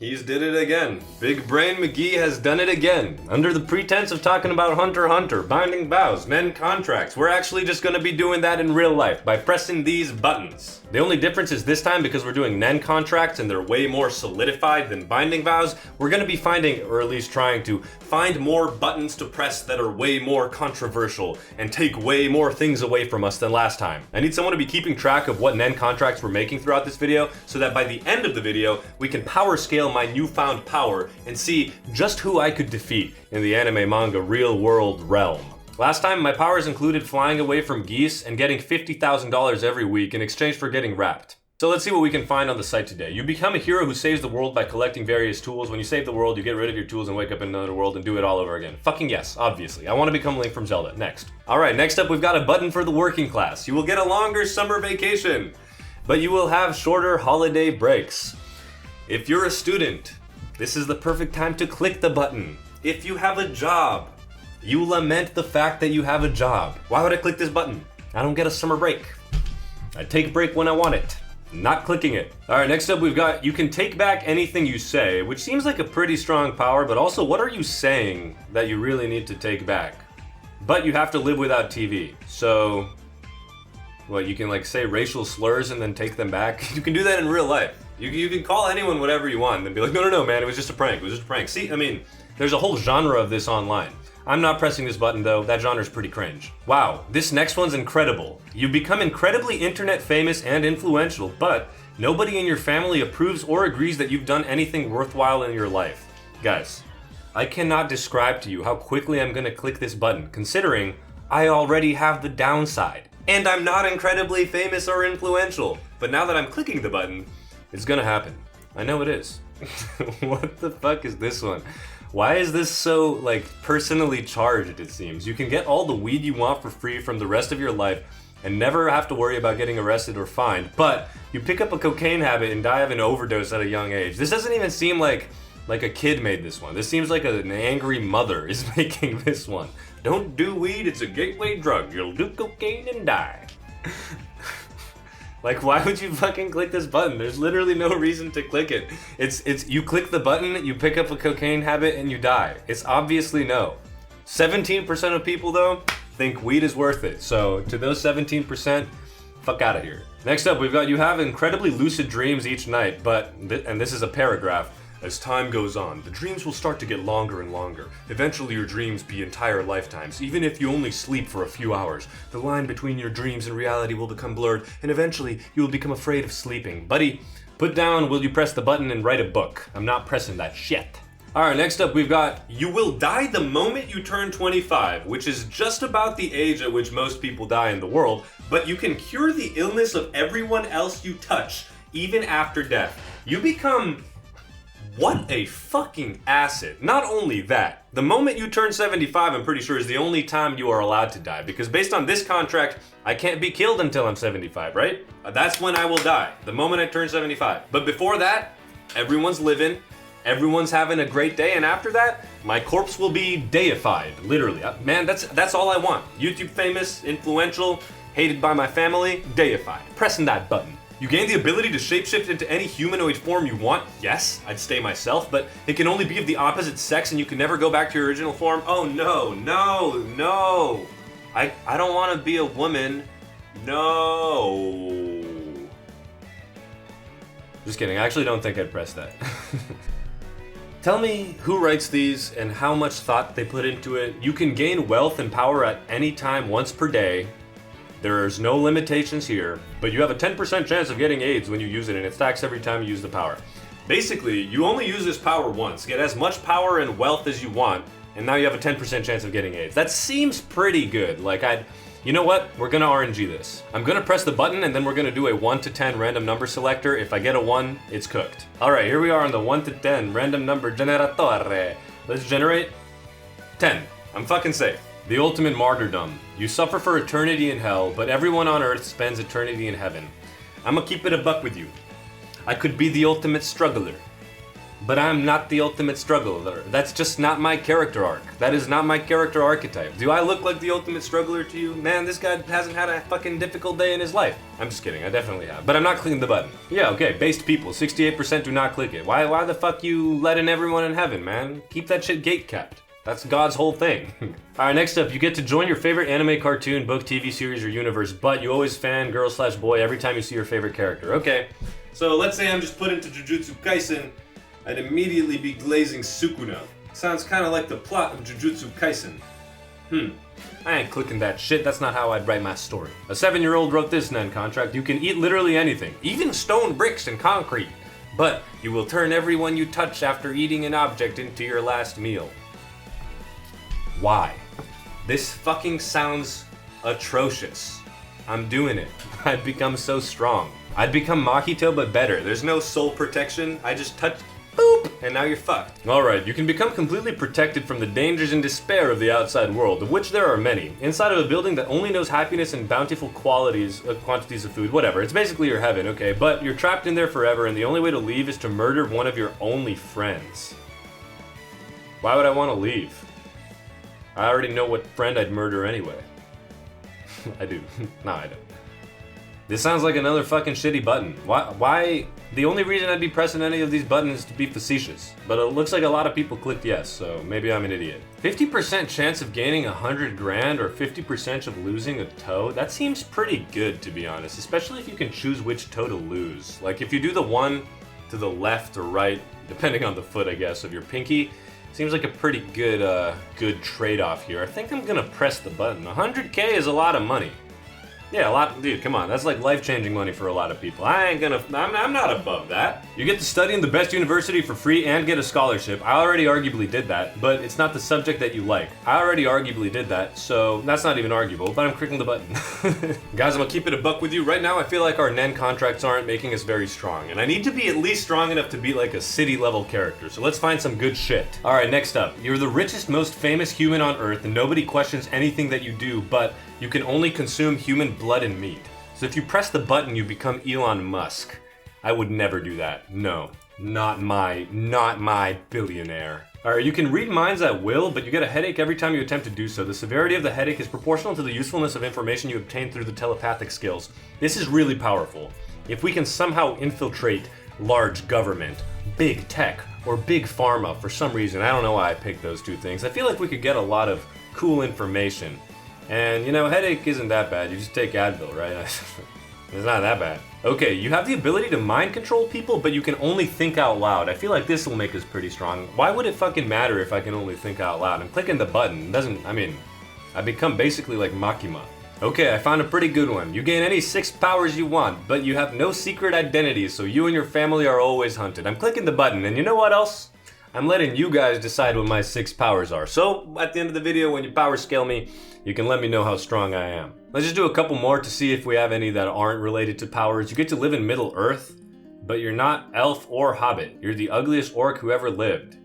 He's did it again. Big Brain McGee has done it again. Under the pretense of talking about Hunter x Hunter, binding vows, NEN contracts, we're actually just gonna be doing that in real life by pressing these buttons. The only difference is this time, because we're doing NEN contracts and they're way more solidified than binding vows, we're gonna be finding, or at least trying to, find more buttons to press that are way more controversial and take way more things away from us than last time. I need someone to be keeping track of what NEN contracts we're making throughout this video so that by the end of the video, we can power scale my newfound power and see just who I could defeat in the anime manga real world realm. Last time, my powers included flying away from geese and getting $50,000 every week in exchange for getting wrapped. So let's see what we can find on the site today. You become a hero who saves the world by collecting various tools. When you save the world, you get rid of your tools and wake up in another world and do it all over again. Fucking yes, obviously. I want to become Link from Zelda. Next. Alright, next up we've got a button for the working class. You will get a longer summer vacation, but you will have shorter holiday breaks. If you're a student, this is the perfect time to click the button. If you have a job, you lament the fact that you have a job. Why would I click this button? I don't get a summer break. I take a break when I want it. Not clicking it. Alright, next up we've got, you can take back anything you say, which seems like a pretty strong power, but also what are you saying that you really need to take back? But you have to live without TV. So, what, you can like say racial slurs and then take them back? You can do that in real life. You can call anyone whatever you want and then be like, no, man, it was just a prank, it was just a prank. See, I mean, there's a whole genre of this online. I'm not pressing this button though, that genre's pretty cringe. Wow, this next one's incredible. You become incredibly internet famous and influential, but nobody in your family approves or agrees that you've done anything worthwhile in your life. Guys, I cannot describe to you how quickly I'm gonna click this button, considering I already have the downside. And I'm not incredibly famous or influential, but now that I'm clicking the button, it's gonna happen. I know it is. What the fuck is this one? Why is this so, like, personally charged, it seems? You can get all the weed you want for free from the rest of your life and never have to worry about getting arrested or fined, but you pick up a cocaine habit and die of an overdose at a young age. This doesn't even seem like a kid made this one. This seems like an angry mother is making this one. Don't do weed, it's a gateway drug. You'll do cocaine and die. Like, why would you fucking click this button? There's literally no reason to click it. It's you click the button, you pick up a cocaine habit, and you die. It's obviously no. 17% of people, though, think weed is worth it. So, to those 17%, fuck out of here. Next up, we've got, you have incredibly lucid dreams each night, but, and this is a paragraph, as time goes on, the dreams will start to get longer and longer. Eventually your dreams be entire lifetimes, even if you only sleep for a few hours. The line between your dreams and reality will become blurred, and eventually you will become afraid of sleeping. Buddy, put down will you press the button and write a book. I'm not pressing that shit. Alright, next up we've got, you will die the moment you turn 25, which is just about the age at which most people die in the world, but you can cure the illness of everyone else you touch, even after death. You become... What a fucking asset. Not only that, the moment you turn 75, I'm pretty sure, is the only time you are allowed to die. Because based on this contract, I can't be killed until I'm 75, right? That's when I will die, the moment I turn 75. But before that, everyone's living, everyone's having a great day, and after that, my corpse will be deified, literally. Man, that's all I want. YouTube famous, influential, hated by my family, deified. Pressing that button. You gain the ability to shapeshift into any humanoid form you want. Yes, I'd stay myself, but it can only be of the opposite sex and you can never go back to your original form. Oh no, no, no. I don't want to be a woman. No. Just kidding, I actually don't think I'd press that. Tell me who writes these and how much thought they put into it. You can gain wealth and power at any time once per day. There's no limitations here, but you have a 10% chance of getting AIDS when you use it, and it stacks every time you use the power. Basically, you only use this power once, get as much power and wealth as you want, and now you have a 10% chance of getting AIDS. That seems pretty good. Like, you know what? We're gonna RNG this. I'm gonna press the button, and then we're gonna do a 1 to 10 random number selector. If I get a 1, it's cooked. Alright, here we are on the 1 to 10 random number generatore. Let's generate 10. I'm fucking safe. The ultimate martyrdom. You suffer for eternity in hell, but everyone on earth spends eternity in heaven. I'ma keep it a buck with you. I could be the ultimate struggler. But I'm not the ultimate struggler. That's just not my character arc. That is not my character archetype. Do I look like the ultimate struggler to you? Man, this guy hasn't had a fucking difficult day in his life. I'm just kidding, I definitely have. But I'm not clicking the button. Yeah, okay, based people, 68% do not click it. Why the fuck you letting everyone in heaven, man? Keep that shit gate kept. That's God's whole thing. Alright, next up, you get to join your favorite anime, cartoon, book, TV series, or universe, but you always fan girl/boy every time you see your favorite character. Okay, so let's say I'm just put into Jujutsu Kaisen, I'd immediately be glazing Sukuna. Sounds kinda like the plot of Jujutsu Kaisen. I ain't clicking that shit, that's not how I'd write my story. A 7-year-old wrote this NEN contract, you can eat literally anything, even stone bricks and concrete, but you will turn everyone you touch after eating an object into your last meal. Why? This fucking sounds atrocious. I'm doing it. I'd become so strong. I'd become Mahito but better. There's no soul protection, I just touch, boop, and now you're fucked. Alright, you can become completely protected from the dangers and despair of the outside world, of which there are many. Inside of a building that only knows happiness and bountiful quantities of food, whatever. It's basically your heaven, okay? But you're trapped in there forever and the only way to leave is to murder one of your only friends. Why would I want to leave? I already know what friend I'd murder anyway. I do. No, I don't. This sounds like another fucking shitty button. Why? The only reason I'd be pressing any of these buttons is to be facetious. But it looks like a lot of people clicked yes, so maybe I'm an idiot. 50% chance of gaining 100 grand or 50% of losing a toe? That seems pretty good, to be honest, especially if you can choose which toe to lose. Like if you do the one to the left or right, depending on the foot, I guess, of your pinky, seems like a pretty good trade-off here. I think I'm gonna press the button. 100K is a lot of money. Yeah, a lot, dude, come on, that's like life-changing money for a lot of people. I'm not above that. You get to study in the best university for free and get a scholarship. I already arguably did that, but it's not the subject that you like. I already arguably did that, so that's not even arguable, but I'm clicking the button. Guys, I'm gonna keep it a buck with you. Right now, I feel like our NEN contracts aren't making us very strong, and I need to be at least strong enough to be like a city-level character, so let's find some good shit. All right, next up. You're the richest, most famous human on Earth, and nobody questions anything that you do, but you can only consume human blood and meat. So if you press the button, you become Elon Musk. I would never do that. No, not my billionaire. Alright, you can read minds at will, but you get a headache every time you attempt to do so. The severity of the headache is proportional to the usefulness of information you obtain through the telepathic skills. This is really powerful. If we can somehow infiltrate large government, big tech, or big pharma for some reason, I don't know why I picked those two things, I feel like we could get a lot of cool information. And you know, headache isn't that bad, you just take Advil, right? It's not that bad. Okay, you have the ability to mind control people, but you can only think out loud. I feel like this will make us pretty strong. Why would it fucking matter if I can only think out loud? I'm clicking the button, I become basically like Makima. Okay, I found a pretty good one. You gain any 6 powers you want, but you have no secret identity, so you and your family are always hunted. I'm clicking the button, and you know what else? I'm letting you guys decide what my 6 powers are. So, at the end of the video, when you power scale me, you can let me know how strong I am. Let's just do a couple more to see if we have any that aren't related to powers. You get to live in Middle Earth, but you're not elf or hobbit. You're the ugliest orc who ever lived.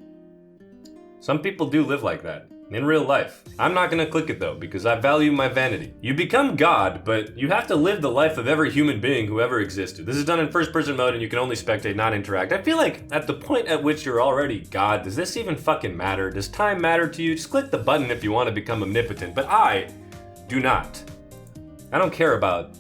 Some people do live like that, in real life. I'm not gonna click it though, because I value my vanity. You become God, but you have to live the life of every human being who ever existed. This is done in first person mode and you can only spectate, not interact. I feel like at the point at which you're already God, does this even fucking matter? Does time matter to you? Just click the button if you want to become omnipotent, but I do not. I don't care about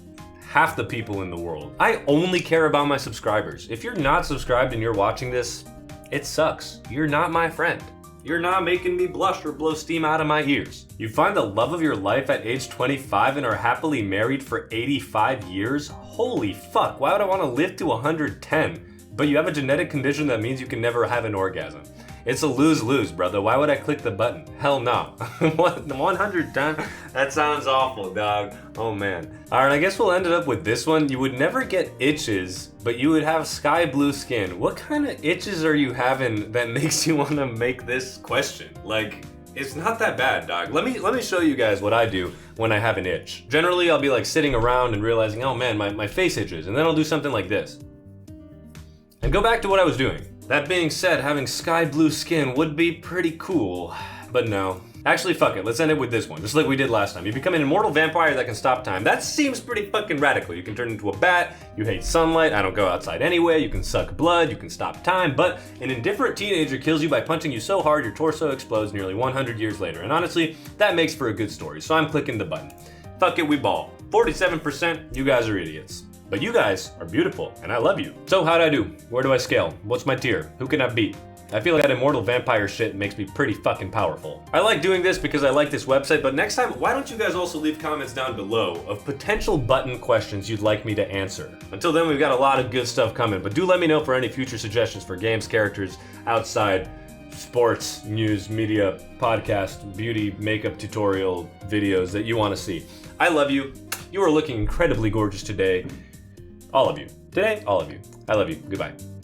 half the people in the world. I only care about my subscribers. If you're not subscribed and you're watching this, it sucks. You're not my friend. You're not making me blush or blow steam out of my ears. You find the love of your life at age 25 and are happily married for 85 years? Holy fuck, why would I want to live to 110? But you have a genetic condition that means you can never have an orgasm. It's a lose-lose, brother. Why would I click the button? Hell no. What, 110? That sounds awful, dog. Oh man. Alright, I guess we'll end it up with this one. You would never get itches, but you would have sky blue skin. What kind of itches are you having that makes you want to make this question? Like, it's not that bad, dog. Let me show you guys what I do when I have an itch. Generally, I'll be like sitting around and realizing, oh man, my face itches, and then I'll do something like this. And go back to what I was doing. That being said, having sky blue skin would be pretty cool, but no. Actually, fuck it. Let's end it with this one, just like we did last time. You become an immortal vampire that can stop time. That seems pretty fucking radical. You can turn into a bat, you hate sunlight, I don't go outside anyway, you can suck blood, you can stop time, but an indifferent teenager kills you by punching you so hard your torso explodes nearly 100 years later. And honestly, that makes for a good story, so I'm clicking the button. Fuck it, we ball. 47%, you guys are idiots. But you guys are beautiful, and I love you. So how'd I do? Where do I scale? What's my tier? Who can I beat? I feel like that immortal vampire shit makes me pretty fucking powerful. I like doing this because I like this website, but next time, why don't you guys also leave comments down below of potential button questions you'd like me to answer? Until then, we've got a lot of good stuff coming, but do let me know for any future suggestions for games, characters, outside, sports, news, media, podcast, beauty, makeup tutorial videos that you want to see. I love you. You are looking incredibly gorgeous today. All of you. Today, all of you. I love you. Goodbye.